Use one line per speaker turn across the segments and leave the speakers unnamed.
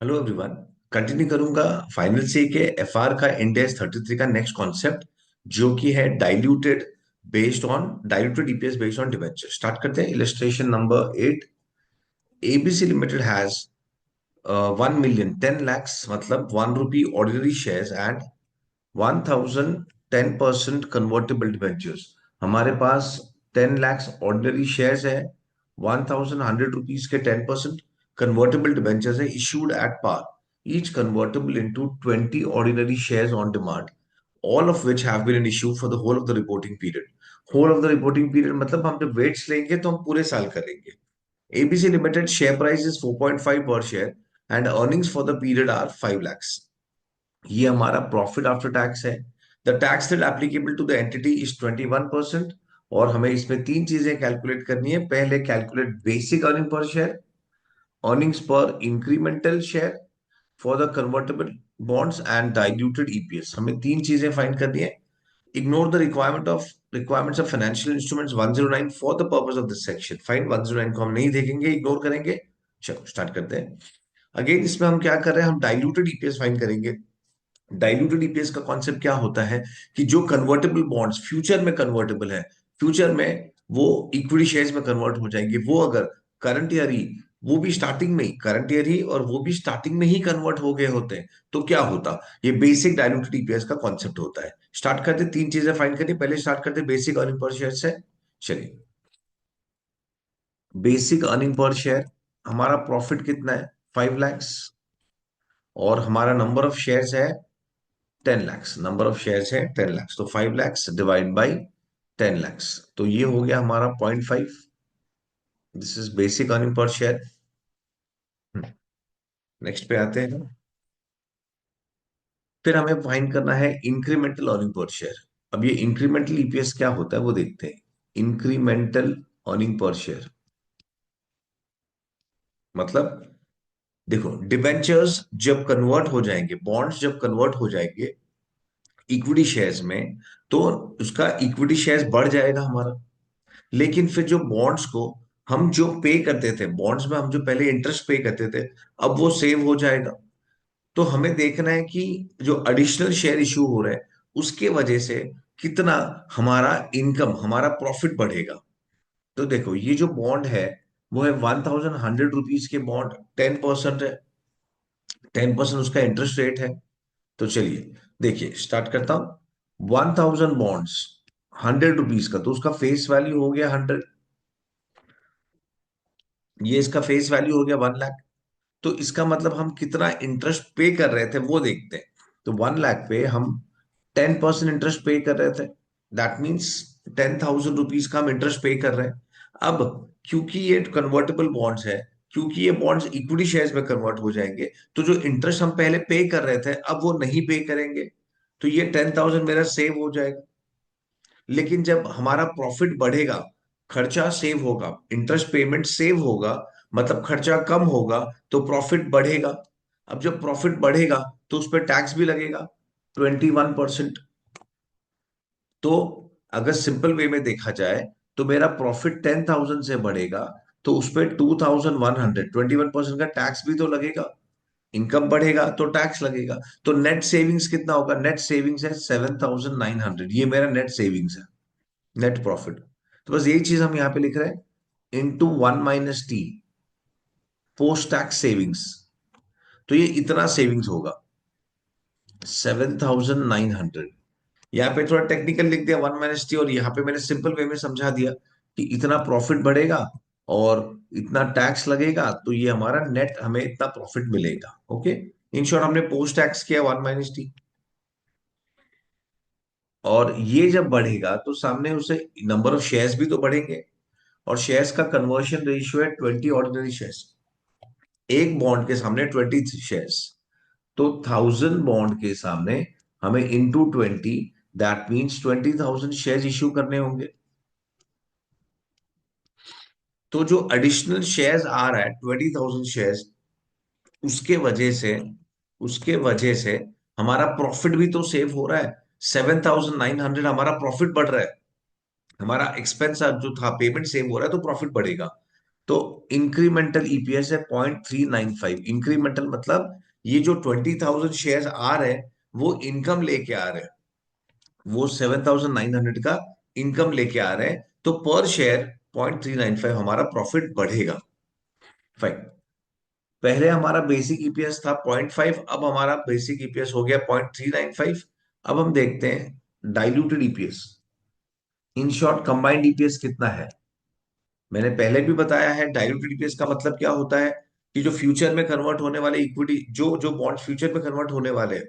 Hello everyone. Continue करूंगा final सी के FR का इंडेक्स 33 का नेक्स्ट कॉन्सेप्ट, जो कि है diluted EPS based on debenture. Start करते हैं। Illustration number 8। ABC limited has 1 million 10 lakhs मतलब 1 rupee ordinary shares and 1000 10% convertible debentures. हमारे पास 10 lakhs ऑर्डिनरी शेयर्स है, 1100 रुपीज के 10% कन्वर्टेबल डिबेंचर्स है issued at par, each convertible into 20 ordinary shares on demand, all of which have been in issue for the whole of the reporting period. Whole of the reporting period मतलब हम जब weights लेंगे तो हम पूरे साल करेंगे। ABC limited share price is 4.5 per share and earnings for the period are 5 lakhs। ये हमारा प्रॉफिट आफ्टर टैक्स है। The tax rate applicable to the entity is 21%। और हमें इसमें तीन चीजें कैलकुलेट करनी है। पहले calculate basic earning per share, earnings per incremental share for the convertible bonds and diluted EPS. हमें तीन चीजें फाइंड करनी है। Ignore the requirements of financial instruments 109 for the purpose of this section. Fine 109 को हम नहीं देखेंगे, इग्नोर करेंगे। चलो स्टार्ट करते हैं। अगेन इसमें हम क्या कर रहे हैं, हम डाइल्यूटेड ईपीएस फाइंड करेंगे। डाइल्यूटेड ईपीएस का कॉन्सेप्ट क्या होता है कि जो कन्वर्टेबल बॉन्ड्स फ्यूचर में कन्वर्टेबल है, फ्यूचर में वो इक्विटी शेयर्स में कन्वर्ट हो जाएंगे, वो अगर करंट ईयर ही, वो भी स्टार्टिंग में ही करंट ईयर ही, और वो भी स्टार्टिंग में ही कन्वर्ट हो गए होते हैं, तो क्या होता। ये बेसिक डाइल्यूटेड ईपीएस का कॉन्सेप्ट होता है। स्टार्ट करते, तीन चीजें फाइंड करनी। पहले स्टार्ट करते बेसिक अर्निंग पर शेयर से। चलिए, बेसिक अर्निंग पर शेयर, हमारा प्रॉफिट कितना है, 5 lakhs, और हमारा नंबर ऑफ शेयर्स है 10 lakhs। नंबर ऑफ शेयर्स है 10 lakhs, तो 5 lakhs डिवाइड बाई 10 lakhs, तो ये हो गया हमारा 0.5। This is basic earning per share. Next पे आते हैं। फिर हमें फाइंड करना है इंक्रीमेंटल अर्निंग पर शेयर। अब ये इंक्रीमेंटल ईपीएस क्या होता है वो देखते हैं। इंक्रीमेंटल अर्निंग पर शेयर मतलब, देखो, डिबेंचर्स जब कन्वर्ट हो जाएंगे, बॉन्ड्स जब कन्वर्ट हो जाएंगे इक्विटी शेयर्स में, तो उसका इक्विटी शेयर्स बढ़ जाएगा हमारा। लेकिन फिर जो बॉन्ड्स को हम जो पे करते थे, बॉन्ड्स में हम जो पहले इंटरेस्ट पे करते थे, अब वो सेव हो जाएगा। तो हमें देखना है कि जो एडिशनल शेयर इशू हो रहा है उसके वजह से कितना हमारा इनकम, हमारा प्रॉफिट बढ़ेगा। तो देखो, ये जो बॉन्ड है वो है 1100 रुपीज के बॉन्ड, 10% है, 10% उसका इंटरेस्ट रेट है। तो चलिए देखिए, स्टार्ट करता हूं। 1000 बॉन्ड्स 100 रुपीज का, तो उसका फेस वैल्यू हो गया 100। ये इसका फेस वैल्यू हो गया 1 लाख। तो इसका मतलब हम कितना इंटरेस्ट पे कर रहे थे वो देखते हैं। तो 1 लाख पे हम 10% इंटरेस्ट पे कर रहे थे। दैट मीन्स 10,000 रुपीज का हम इंटरेस्ट पे कर रहे हैं। अब क्योंकि ये कन्वर्टेबल बॉन्ड्स है, क्योंकि ये बॉन्ड्स इक्विटी शेयर्स में कन्वर्ट हो जाएंगे, तो जो इंटरेस्ट हम पहले पे कर रहे थे अब वो नहीं पे करेंगे। तो ये 10,000 मेरा सेव हो जाएगा। लेकिन जब हमारा प्रॉफिट बढ़ेगा, खर्चा सेव होगा, इंटरेस्ट पेमेंट सेव होगा, मतलब खर्चा कम होगा, तो प्रॉफिट बढ़ेगा। अब जब प्रॉफिट बढ़ेगा तो उस पर टैक्स भी लगेगा, 21%। तो अगर सिंपल वे में देखा जाए तो मेरा प्रॉफिट 10,000 से बढ़ेगा, तो उस पर 2,100, 21% का टैक्स भी तो लगेगा। इनकम बढ़ेगा तो टैक्स लगेगा। तो नेट सेविंग्स कितना होगा, नेट सेविंग्स है 7,900। ये मेरा नेट सेविंग्स है, नेट प्रॉफिट। तो बस यही चीज हम यहां पे लिख रहे हैं, into 1 - T post tax savings. तो ये इतना सेविंग्स होगा 7,900। यहाँ पे थोड़ा टेक्निकल लिख दिया 1 - T, और यहाँ पे मैंने सिंपल वे में समझा दिया कि इतना प्रॉफिट बढ़ेगा और इतना टैक्स लगेगा, तो ये हमारा नेट, हमें इतना प्रॉफिट मिलेगा। ओके, इन शॉर्ट हमने पोस्ट टैक्स किया 1 - T। और ये जब बढ़ेगा तो सामने उसे नंबर ऑफ शेयर्स भी तो बढ़ेंगे, और शेयर्स का कन्वर्शन रेशियो है 20 ऑर्डिनरी शेयर्स। एक बॉन्ड के सामने 20 शेयर्स, तो 1,000 बॉन्ड के सामने हमें into 20, that means 20,000 shares issue करने होंगे। तो जो एडिशनल शेयर्स आ रहा है 20,000 शेयर्स, उसके वजह से उसके वजह से हमारा प्रॉफिट भी तो सेव हो रहा है। 7,900 हमारा प्रॉफिट बढ़ रहा है, हमारा एक्सपेंस जो था पेमेंट सेव हो रहा है, तो प्रॉफिट बढ़ेगा। तो इंक्रीमेंटल ईपीएस है 0.395। इंक्रीमेंटल मतलब ये जो 20,000 शेयर आ रहे हैं वो इनकम लेके आ रहे हैं, वो 7,900 का इनकम लेके आ रहे हैं, तो पर शेयर 0.395 हमारा प्रॉफिट बढ़ेगा। फाइन। पहले हमारा बेसिक ईपीएस था 0.5, अब हमारा बेसिक ईपीएस हो गया 0.395। अब हम देखते हैं diluted EPS, in short combined EPS कितना है। मैंने पहले भी बताया है डाइल्यूटेड ईपीएस का मतलब क्या होता है कि जो फ्यूचर में कन्वर्ट होने वाले इक्विटी, जो जो बॉन्ड फ्यूचर में कन्वर्ट होने वाले हैं,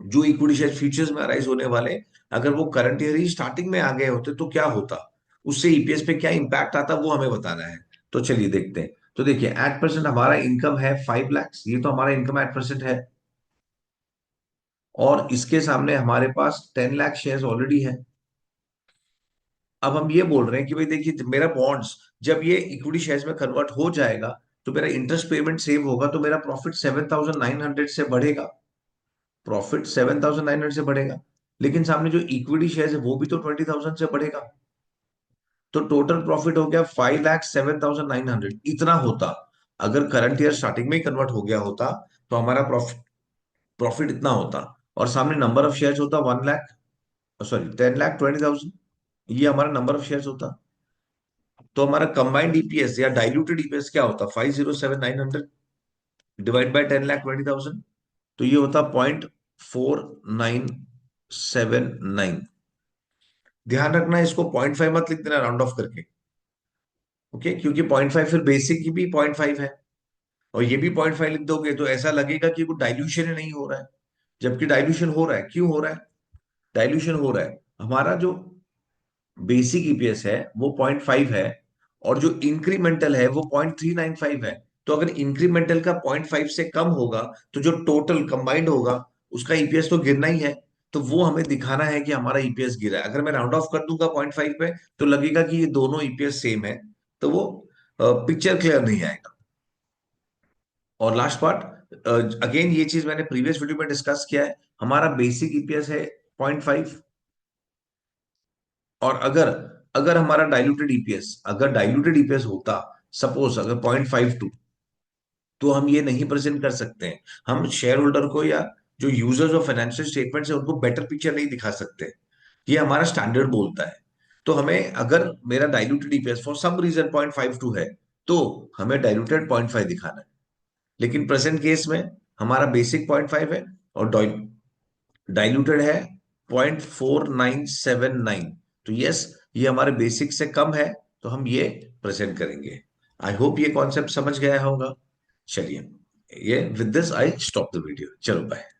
जो इक्विटी शेयर फ्यूचर्स में अराइज होने वाले, अगर वो करंट ईयर ही स्टार्टिंग में आ गए होते तो क्या होता, उससे ईपीएस पे क्या इंपैक्ट आता, वो हमें बताना है। तो चलिए देखते हैं। तो देखिए एट प्रेजेंट हमारा इनकम है 5 lakhs, ये तो हमारा इनकम एट प्रेजेंट है, और इसके सामने हमारे पास 10 लाख शेयर्स ऑलरेडी है। अब हम ये बोल रहे हैं कि भाई देखिए मेरा बॉन्ड्स जब ये इक्विटी शेयर्स में कन्वर्ट हो जाएगा तो मेरा इंटरेस्ट पेमेंट सेव होगा, तो मेरा प्रॉफिट 7,900 से बढ़ेगा, प्रॉफिट 7,900 से बढ़ेगा। लेकिन सामने जो इक्विटी शेयर्स है वो भी तो 20,000 से बढ़ेगा, तो टोटल प्रॉफिट हो गया 5,07,900। इतना होता अगर करंट ईयर स्टार्टिंग में ही कन्वर्ट हो गया होता, तो हमारा प्रॉफिट प्रॉफिट इतना होता, और सामने नंबर ऑफ शेयर्स होता 1 लाख, सॉरी 10,20,000, ये हमारा नंबर ऑफ शेयर्स होता। तो हमारा कंबाइंड ईपीएस या डाइल्यूटेड ईपीएस क्या होता, 5,07,900 डिवाइड बाय 10,20,000, तो ये होता 0.4979। ध्यान रखना इसको 0.5 मत लिख देना राउंड ऑफ करके, ओके, क्योंकि 0.5 फिर बेसिक की भी 0.5 है, और ये भी 0.5 लिख दोगे तो ऐसा लगेगा कि कुछ डाइल्यूशन ही नहीं हो रहा है, जबकि डाइल्यूशन हो रहा है। क्यों हो रहा है डाइल्यूशन? हो रहा है हमारा जो बेसिक ईपीएस है वो 0.5 है, और जो इंक्रीमेंटल है वो 0.395 है। तो अगर इंक्रीमेंटल का 0.5 से कम होगा तो जो टोटल कंबाइंड होगा उसका ईपीएस तो गिरना ही है। तो वो हमें दिखाना है कि हमारा ईपीएस गिरा है। अगर मैं राउंड ऑफ कर दूंगा 0.5 पे तो लगेगा कि ये दोनों ईपीएस सेम है, तो वो पिक्चर क्लियर नहीं आएगा। और लास्ट पार्ट, अगेन ये चीज मैंने प्रीवियस वीडियो में डिस्कस किया है, हमारा बेसिक ईपीएस है 0.5, और अगर अगर हमारा डाइल्यूटेड ईपीएस, अगर डाइल्यूटेड ईपीएस होता सपोज अगर 0.52, तो हम ये नहीं प्रेजेंट कर सकते हैं। हम शेयर होल्डर को या जो यूजर्स ऑफ फाइनेंशियल स्टेटमेंट्स है उनको बेटर पिक्चर नहीं दिखा सकते, ये हमारा स्टैंडर्ड बोलता है। तो हमें अगर मेरा diluted EPS for some reason 0.52 है तो हमें डाइल्यूटेड 0.5 दिखाना है। लेकिन प्रेजेंट केस में हमारा बेसिक 0.5 है और डाइल्यूटेड है 0.4979। तो यस, ये हमारे बेसिक से कम है, तो हम ये प्रेजेंट करेंगे। आई होप ये कॉन्सेप्ट समझ गया होगा। चलिए, ये with this I stop the video. चलो बाय।